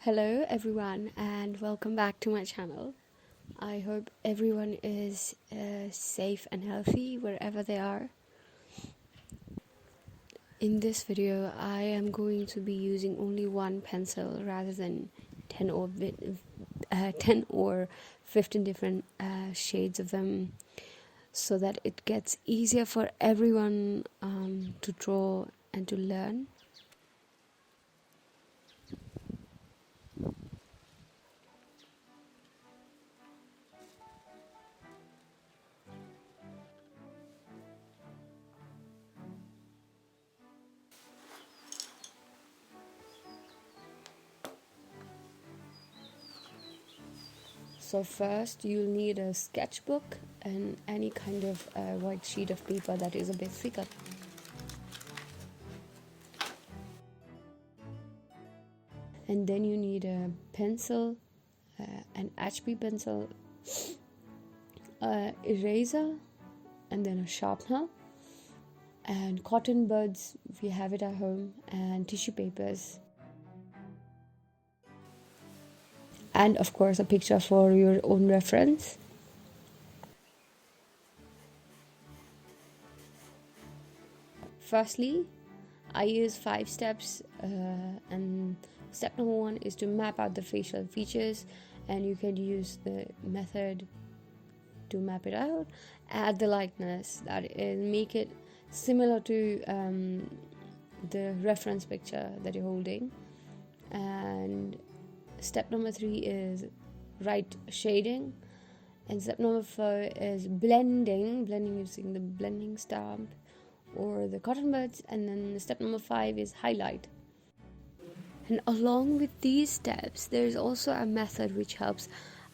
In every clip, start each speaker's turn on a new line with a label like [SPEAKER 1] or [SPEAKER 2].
[SPEAKER 1] Hello everyone and welcome back to my channel. I hope everyone is safe and healthy wherever they are. In this video I am going to be using only one pencil rather than 10 or 15 different shades of them, so that it gets easier for everyone to draw and to learn. So first you'll need a sketchbook and any kind of white sheet of paper that is a bit thicker. And then you need a pencil, an HB pencil, eraser, and then a sharpener, and cotton buds if you have it at home, and tissue papers. And of course a picture for your own reference. Firstly, I use 5 steps, and step number 1 is to map out the facial features, and you can use the method to map it out. Add the likeness, that is, make it similar to the reference picture that you're holding. And step number 3 is right shading, and step number 4 is blending using the blending stamp or the cotton buds, and then step number 5 is highlight. And along with these steps there's also a method which helps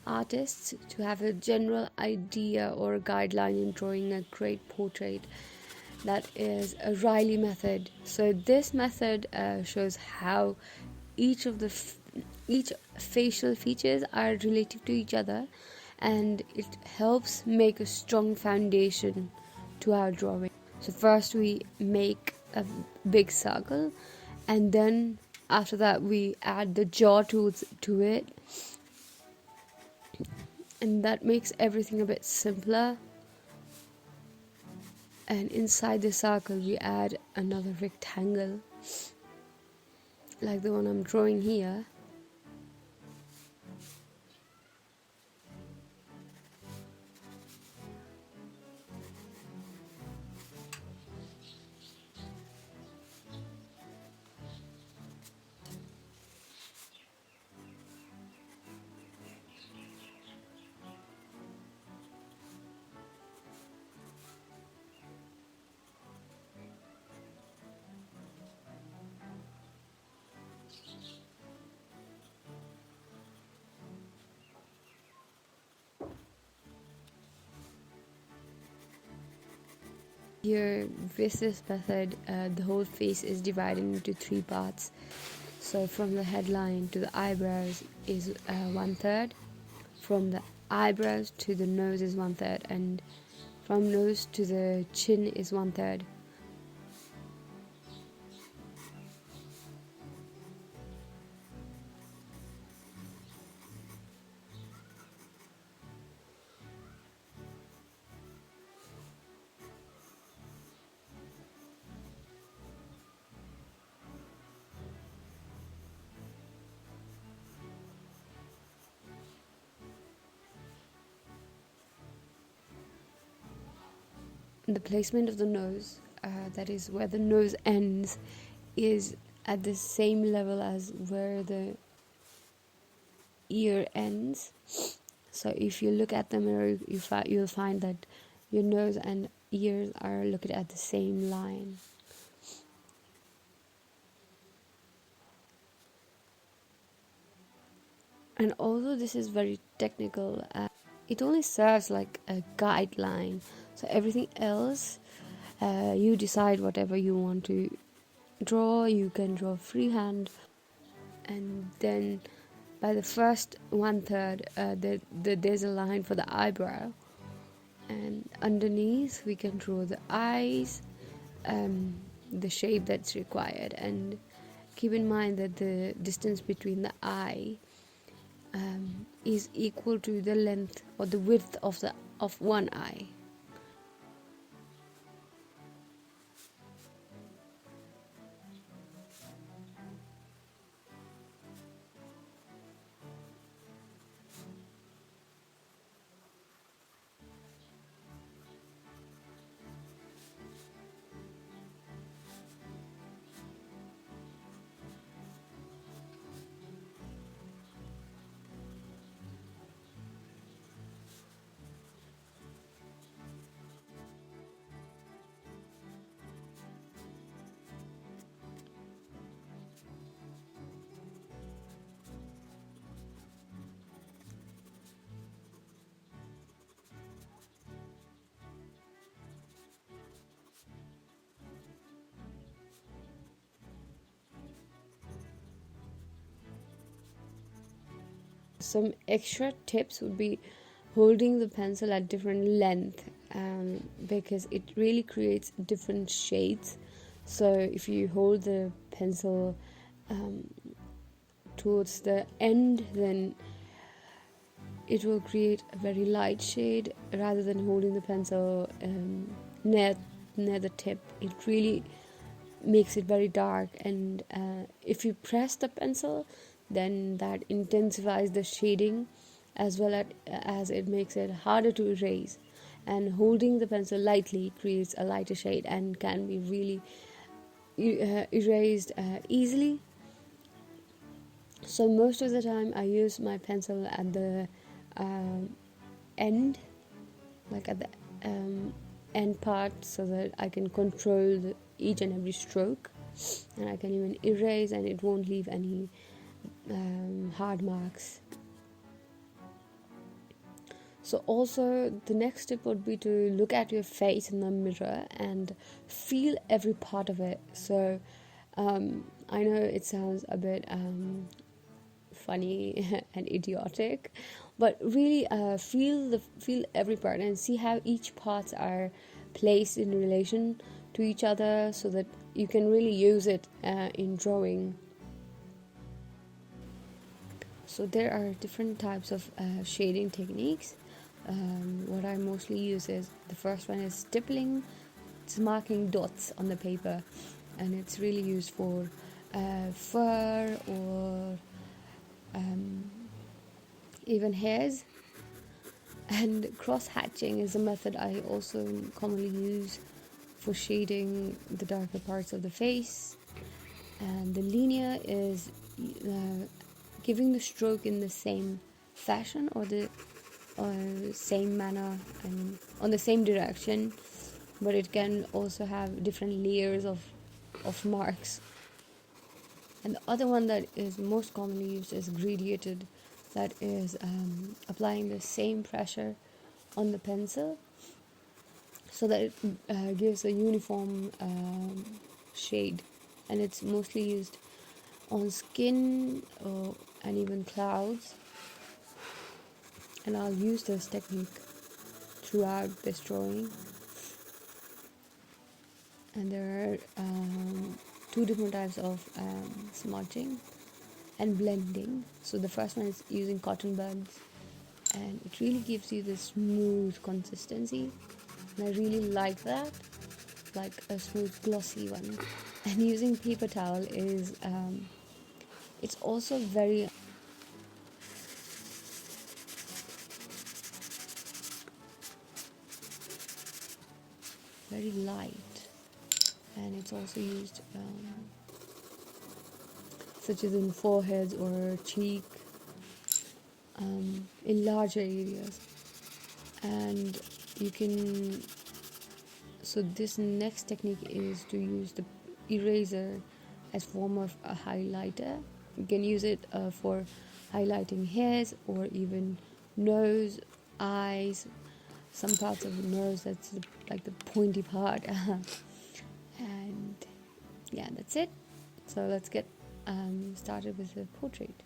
[SPEAKER 1] artists to have a general idea or a guideline in drawing a great portrait. That is a Reilly method. So this method shows how each facial features are relative to each other, and it helps make a strong foundation to our drawing. So first we make a big circle, and then after that we add the jaw tools to it, and that makes everything a bit simpler. And inside the circle we add another rectangle like the one I'm drawing here. Here with this method the whole face is divided into 3 parts. So from the headline to the eyebrows is 1/3, from the eyebrows to the nose is 1/3, and from nose to the chin is 1/3. The placement of the nose, that is where the nose ends, is at the same level as where the ear ends. So if you look at the mirror you'll find that your nose and ears are looking at the same line. And although this is very technical, it only serves like a guideline. So everything else, you decide whatever you want to draw. You can draw freehand, and then by the first 1/3 there's a line for the eyebrow, and underneath we can draw the eyes, the shape that's required, and keep in mind that the distance between the eye is equal to the length or the width of one eye. Some extra tips would be holding the pencil at different length, because it really creates different shades. So if you hold the pencil towards the end, then it will create a very light shade, rather than holding the pencil near the tip. It really makes it very dark, and if you press the pencil, then that intensifies the shading, as well as it makes it harder to erase. And holding the pencil lightly creates a lighter shade and can be really erased easily. So most of the time I use my pencil at the end, like at the end part, so that I can control each and every stroke, and I can even erase and it won't leave any hard marks. So also the next tip would be to look at your face in the mirror and feel every part of it. So I know it sounds a bit funny and idiotic, but really feel every part and see how each parts are placed in relation to each other, so that you can really use it in drawing. So there are different types of shading techniques. What I mostly use is, the first one is stippling. It's marking dots on the paper, and it's really used for fur or even hairs. And cross hatching is a method I also commonly use for shading the darker parts of the face. And the linear is giving the stroke in the same fashion or the same manner and on the same direction, but it can also have different layers of marks. And the other one that is most commonly used is gradiated, that is applying the same pressure on the pencil so that it gives a uniform shade, and it's mostly used on skin and even clouds. And I'll use this technique throughout this drawing. And there are two different types of smudging and blending. So the first one is using cotton buds, and it really gives you this smooth consistency, and I really like that, like a smooth glossy one. And using paper towel is it's also very light, and it's also used such as in foreheads or cheek, in larger areas. And you can, so this next technique is to use the eraser as form of a highlighter. You can use it for highlighting hairs or even nose, eyes, some parts of the nose, that's like the pointy part. And yeah, that's it. So let's get started with the portrait.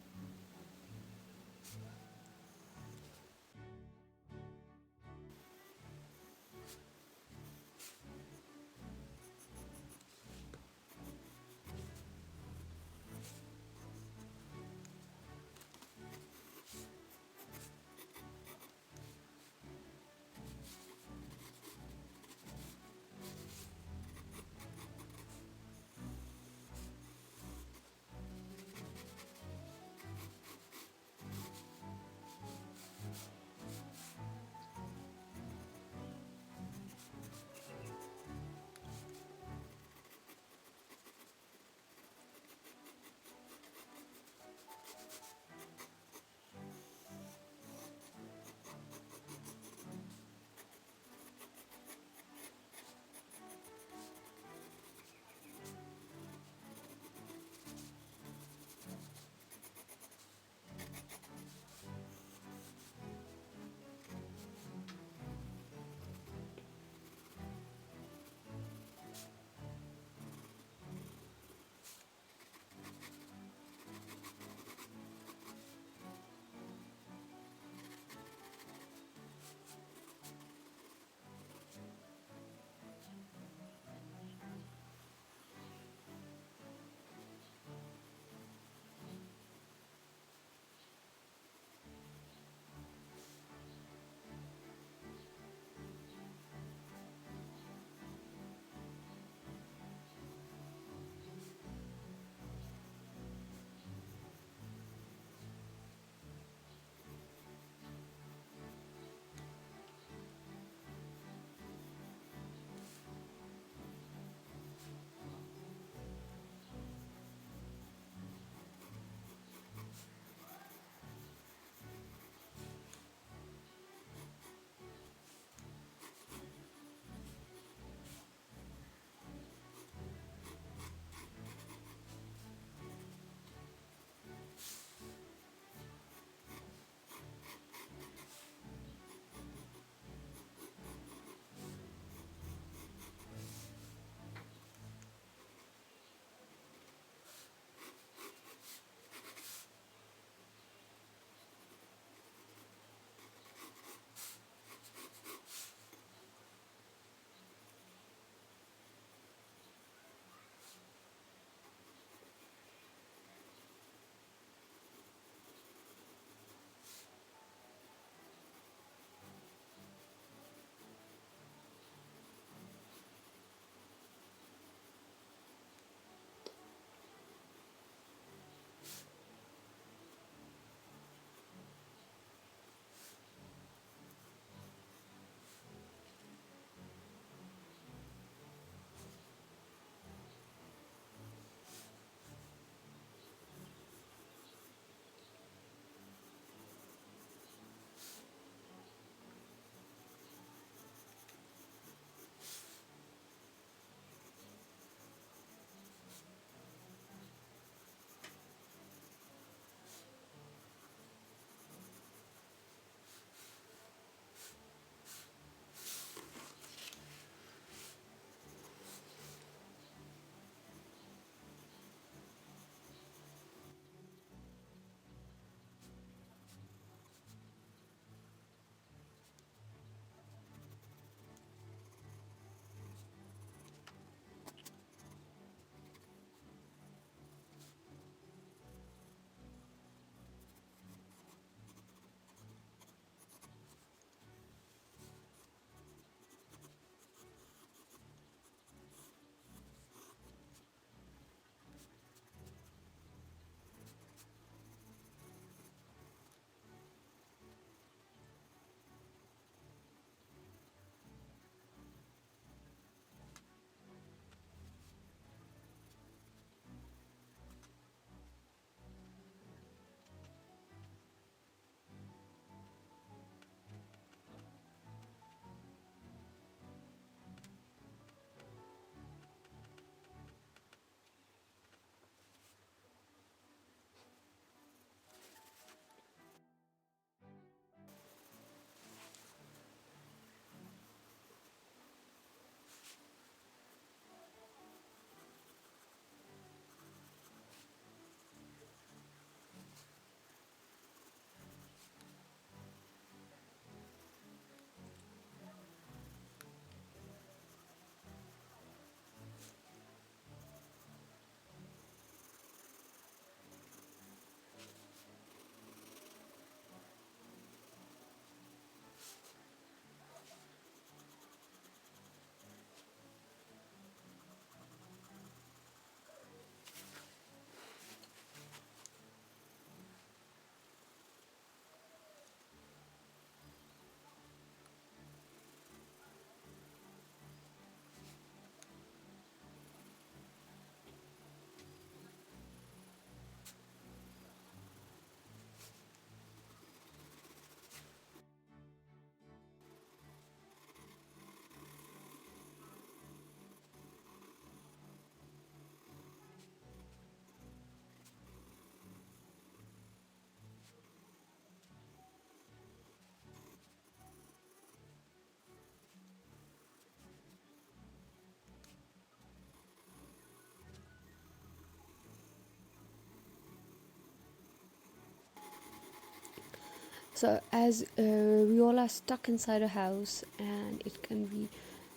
[SPEAKER 1] So as we all are stuck inside a house, and it can be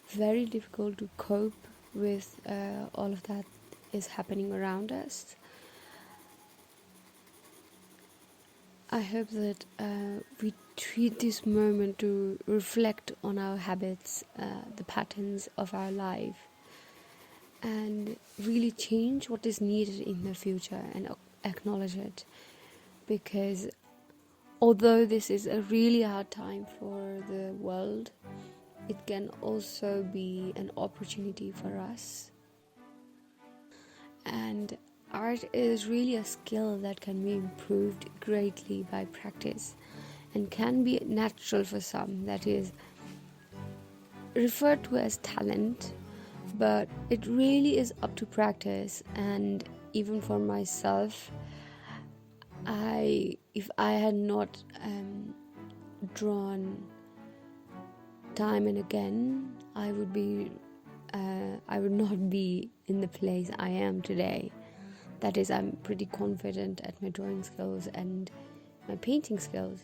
[SPEAKER 1] very difficult to cope with all of that is happening around us. I hope that we treat this moment to reflect on our habits, the patterns of our life, and really change what is needed in the future and acknowledge it. Because although this is a really hard time for the world, it can also be an opportunity for us. And art is really a skill that can be improved greatly by practice and can be natural for some, that is referred to as talent, but it really is up to practice. And even for myself, if I had not drawn time and again, I would not be in the place I am today. That is, I'm pretty confident at my drawing skills and my painting skills.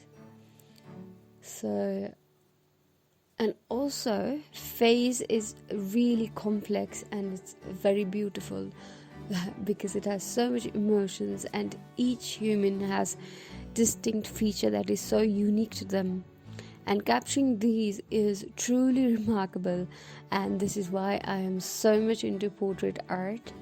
[SPEAKER 1] So, and also, face is really complex and it's very beautiful because it has so much emotions, and each human has distinct feature that is so unique to them. And capturing these is truly remarkable, and this is why I am so much into portrait art.